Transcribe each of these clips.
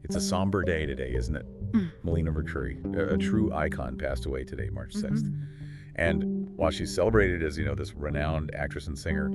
It's a somber day today, isn't it? Melina Mercouri, a true icon, passed away today, March 6th. And while she's celebrated as, this renowned actress and singer,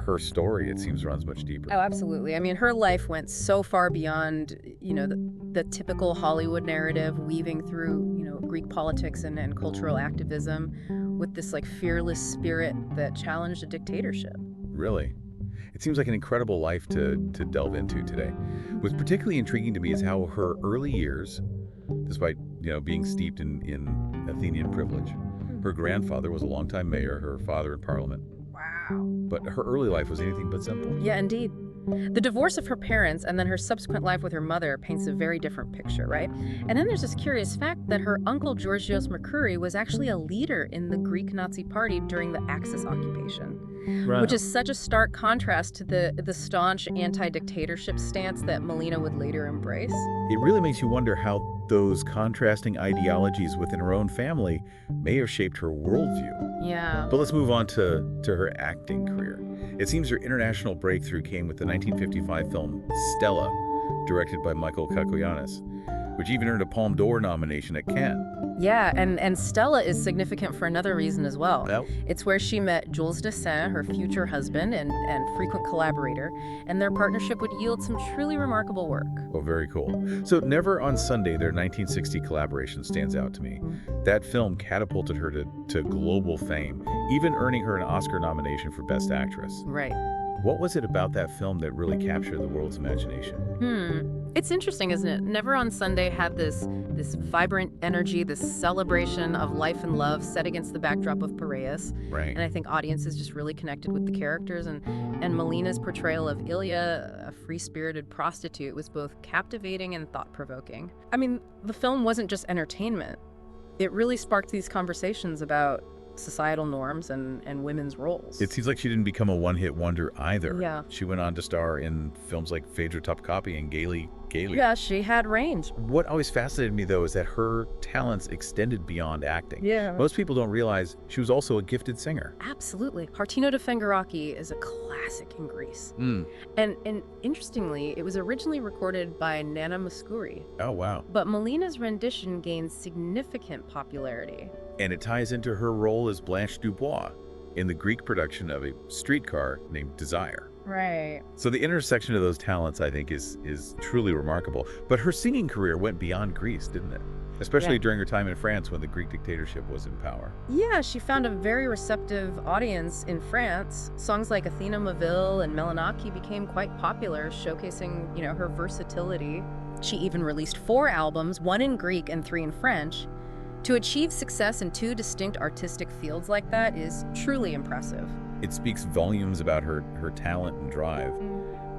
her story, it seems, runs much deeper. Oh, absolutely. I mean, her life went so far beyond, the typical Hollywood narrative, weaving through, Greek politics and cultural activism with this, fearless spirit that challenged a dictatorship. Really? It seems like an incredible life to delve into today. What's particularly intriguing to me is how her early years, despite, being steeped in Athenian privilege, her grandfather was a longtime mayor, her father in parliament. Wow. But her early life was anything but simple. Yeah, indeed. The divorce of her parents and then her subsequent life with her mother paints a very different picture, right? And then there's this curious fact that her uncle Georgios Mercouri was actually a leader in the Greek Nazi Party during the Axis occupation, Right. which is such a stark contrast to the staunch anti-dictatorship stance that Melina would later embrace. It really makes you wonder how those contrasting ideologies within her own family may have shaped her worldview. Yeah. But let's move on to her acting career. It seems her international breakthrough came with the 1955 film Stella, directed by Michael Kakoyannis, which even earned a Palme d'Or nomination at Cannes. Yeah, and Stella is significant for another reason as well. Well, It's where she met Jules Dessin, her future husband and frequent collaborator, and their partnership would yield some truly remarkable work. oh, very cool. So Never on Sunday, their 1960 collaboration stands out to me. That film catapulted her to global fame, even earning her an Oscar nomination for Best Actress. Right. What was it about that film that really captured the world's imagination? It's interesting, isn't it? Never on Sunday had this vibrant energy, this celebration of life and love set against the backdrop of Piraeus. Right. And I think audiences just really connected with the characters. And Melina's portrayal of Ilya, a free-spirited prostitute, was both captivating and thought-provoking. I mean, the film wasn't just entertainment. It really sparked these conversations about societal norms and women's roles. It seems like she didn't become a one-hit wonder either. Yeah. She went on to star in films like Phaedra Topkapi and Gaily. Yeah, she had range. What always fascinated me, though, is that her talents extended beyond acting. Yeah. Most people don't realize she was also a gifted singer. Absolutely. Hartino de Fengaraki is a classic in Greece. And interestingly, it was originally recorded by Nana Mouskouri, Oh, wow. but Melina's rendition gained significant popularity. And it ties into her role as Blanche Dubois in the Greek production of A Streetcar Named Desire. Right. So the intersection of those talents, I think, is truly remarkable. But her singing career went beyond Greece, didn't it? Especially Yeah. during her time in France when the Greek dictatorship was in power. Yeah, she found a very receptive audience in France. Songs like Athena Maville and Melanaki became quite popular, showcasing, her versatility. She even released 4 albums, 1 in Greek and 3 in French. To achieve success in 2 distinct artistic fields like that is truly impressive. It speaks volumes about her talent and drive.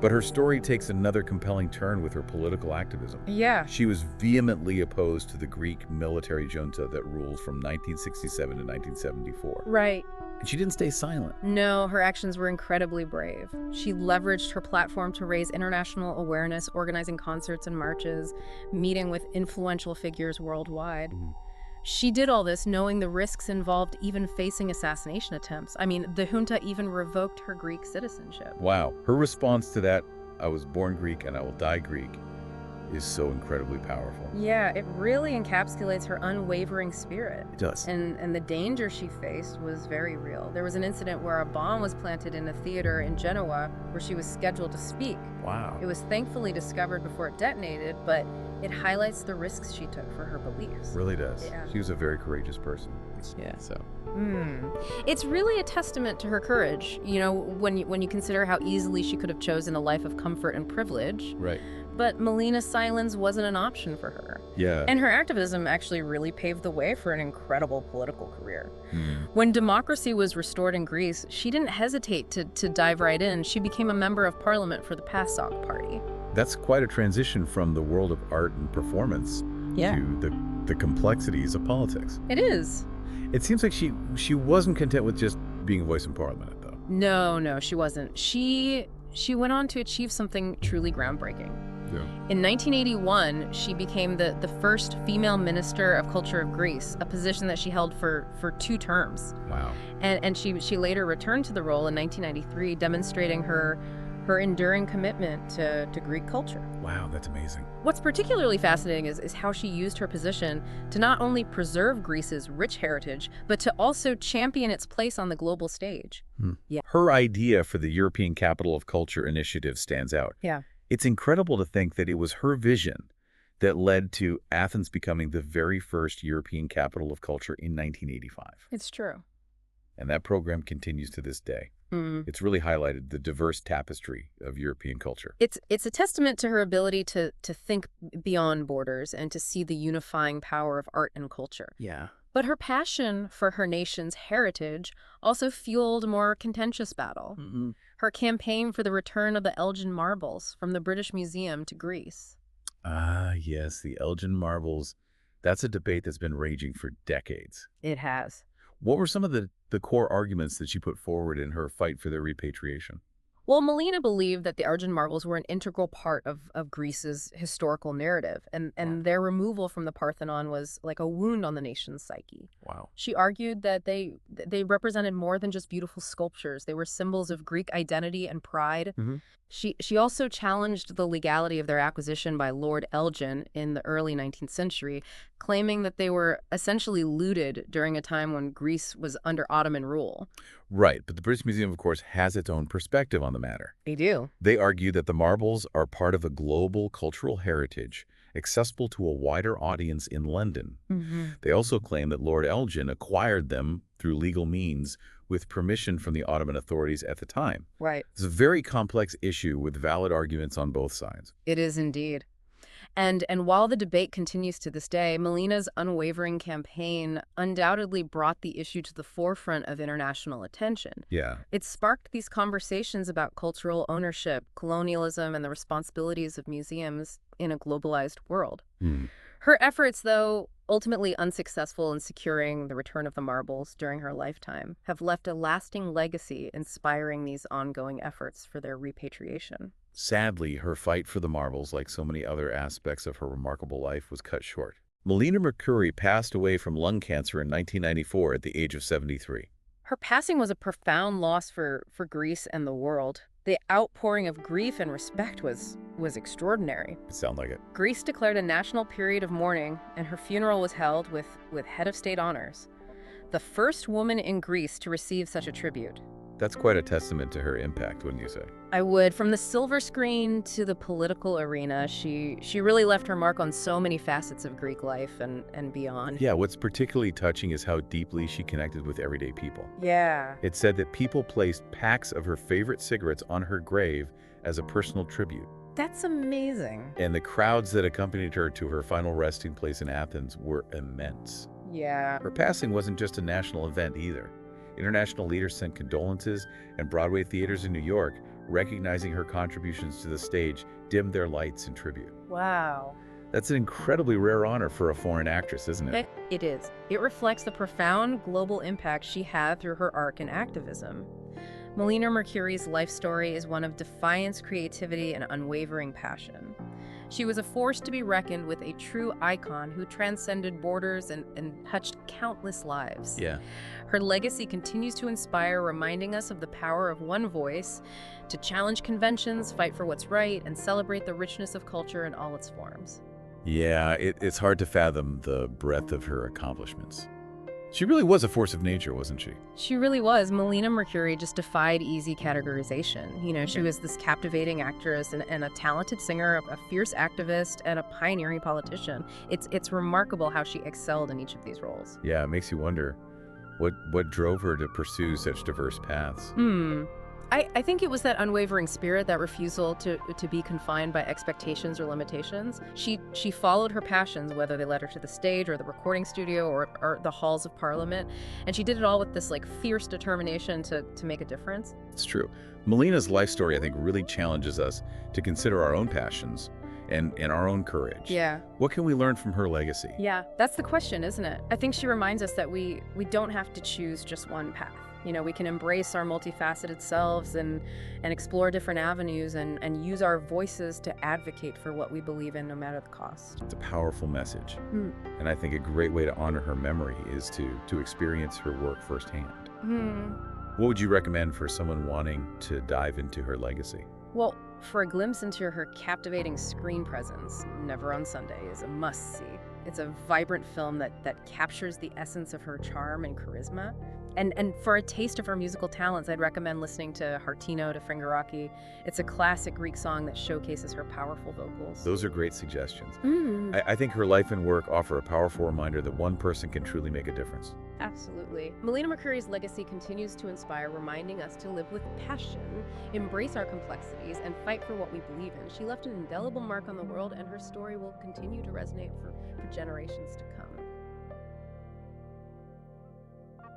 But her story takes another compelling turn with her political activism. Yeah. She was vehemently opposed to the Greek military junta that ruled from 1967 to 1974. Right. And she didn't stay silent. No, her actions were incredibly brave. She leveraged her platform to raise international awareness, organizing concerts and marches, meeting with influential figures worldwide. She did all this knowing the risks involved, even facing assassination attempts. I mean, the junta even revoked her Greek citizenship. Wow. Her response to that, I was born Greek and I will die Greek, is so incredibly powerful. Yeah, it really encapsulates her unwavering spirit. It does. And the danger she faced was very real. There was an incident where a bomb was planted in a theater in Genoa where she was scheduled to speak. Wow. It was thankfully discovered before it detonated, but it highlights the risks she took for her beliefs. Really does. Yeah. She was a very courageous person. Yeah. So. It's really a testament to her courage, when you consider how easily she could have chosen a life of comfort and privilege. Right. But Melina's silence wasn't an option for her. Yeah. And her activism actually really paved the way for an incredible political career. When democracy was restored in Greece, she didn't hesitate to dive right in. She became a member of parliament for the PASOK party. That's quite a transition from the world of art and performance to the complexities of politics. It is. It seems like she wasn't content with just being a voice in parliament, though. No, she wasn't. She went on to achieve something truly groundbreaking. Yeah. In 1981, she became the first female minister of culture of Greece, a position that she held for 2 terms. Wow. And she later returned to the role in 1993, demonstrating her her enduring commitment to Greek culture. Wow, that's amazing. What's particularly fascinating is how she used her position to not only preserve Greece's rich heritage, but to also champion its place on the global stage. Yeah. Her idea for the European Capital of Culture initiative stands out. Yeah. It's incredible to think that it was her vision that led to Athens becoming the very first European Capital of Culture in 1985. It's true. And that program continues to this day. It's really highlighted the diverse tapestry of European culture. It's a testament to her ability to think beyond borders and to see the unifying power of art and culture. Yeah. But her passion for her nation's heritage also fueled a more contentious battle. Her campaign for the return of the Elgin Marbles from the British Museum to Greece. Ah, yes, the Elgin Marbles. That's a debate that's been raging for decades. It has. What were some of the core arguments that she put forward in her fight for their repatriation? Well, Melina believed that the Elgin Marbles were an integral part of Greece's historical narrative, and their removal from the Parthenon was like a wound on the nation's psyche. Wow. She argued that they represented more than just beautiful sculptures. They were symbols of Greek identity and pride. She also challenged the legality of their acquisition by Lord Elgin in the early 19th century, claiming that they were essentially looted during a time when Greece was under Ottoman rule. Right, but the British Museum, of course, has its own perspective on the matter. They do. They argue that the marbles are part of a global cultural heritage accessible to a wider audience in London. They also claim that Lord Elgin acquired them through legal means with permission from the Ottoman authorities at the time. Right. It's a very complex issue with valid arguments on both sides. It is indeed. And while the debate continues to this day, Melina's unwavering campaign undoubtedly brought the issue to the forefront of international attention. Yeah. It sparked these conversations about cultural ownership, colonialism, and the responsibilities of museums in a globalized world. Her efforts, though ultimately unsuccessful in securing the return of the marbles during her lifetime, have left a lasting legacy inspiring these ongoing efforts for their repatriation. Sadly, her fight for the marbles, like so many other aspects of her remarkable life, was cut short. Melina Mercouri passed away from lung cancer in 1994 at the age of 73. Her passing was a profound loss for Greece and the world. The outpouring of grief and respect was extraordinary. It sounds like it. Greece declared a national period of mourning, and her funeral was held with head of state honors. The first woman in Greece to receive such a tribute. That's quite a testament to her impact, wouldn't you say? I would. From the silver screen to the political arena, she really left her mark on so many facets of Greek life and beyond. Yeah, what's particularly touching is how deeply she connected with everyday people. Yeah. It said that people placed packs of her favorite cigarettes on her grave as a personal tribute. That's amazing. And the crowds that accompanied her to her final resting place in Athens were immense. Yeah. Her passing wasn't just a national event either. International leaders sent condolences, and Broadway theaters in New York, recognizing her contributions to the stage, dimmed their lights in tribute. Wow. That's an incredibly rare honor for a foreign actress, isn't it? It is. It reflects the profound global impact she had through her art and activism. Melina Mercouri's life story is one of defiance, creativity, and unwavering passion. She was a force to be reckoned with, a true icon who transcended borders and touched countless lives. Yeah. Her legacy continues to inspire, reminding us of the power of one voice to challenge conventions, fight for what's right, and celebrate the richness of culture in all its forms. Yeah, it's hard to fathom the breadth of her accomplishments. She really was a force of nature, wasn't she? She really was. Melina Mercouri just defied easy categorization. You know, she was this captivating actress and a talented singer, a fierce activist, and a pioneering politician. It's remarkable how she excelled in each of these roles. Yeah, it makes you wonder what drove her to pursue such diverse paths. I think it was that unwavering spirit, that refusal to be confined by expectations or limitations. She followed her passions, whether they led her to the stage or the recording studio or the halls of Parliament, and she did it all with this like fierce determination to make a difference. It's true. Melina's life story, I think, really challenges us to consider our own passions and our own courage. Yeah. What can we learn from her legacy? Yeah, that's the question, isn't it? I think she reminds us that we don't have to choose just one path. You know, we can embrace our multifaceted selves and explore different avenues and use our voices to advocate for what we believe in, no matter the cost. It's a powerful message. And I think a great way to honor her memory is to experience her work firsthand. What would you recommend for someone wanting to dive into her legacy? Well, for a glimpse into her captivating screen presence, Never on Sunday is a must-see. It's a vibrant film that captures the essence of her charm and charisma. And for a taste of her musical talents, I'd recommend listening to Hartino to Fingeraki. It's a classic Greek song that showcases her powerful vocals. Those are great suggestions. Mm. I think her life and work offer a powerful reminder that one person can truly make a difference. Absolutely. Melina Mercouri's legacy continues to inspire, reminding us to live with passion, embrace our complexities, and fight for what we believe in. She left an indelible mark on the world, and her story will continue to resonate for generations to come.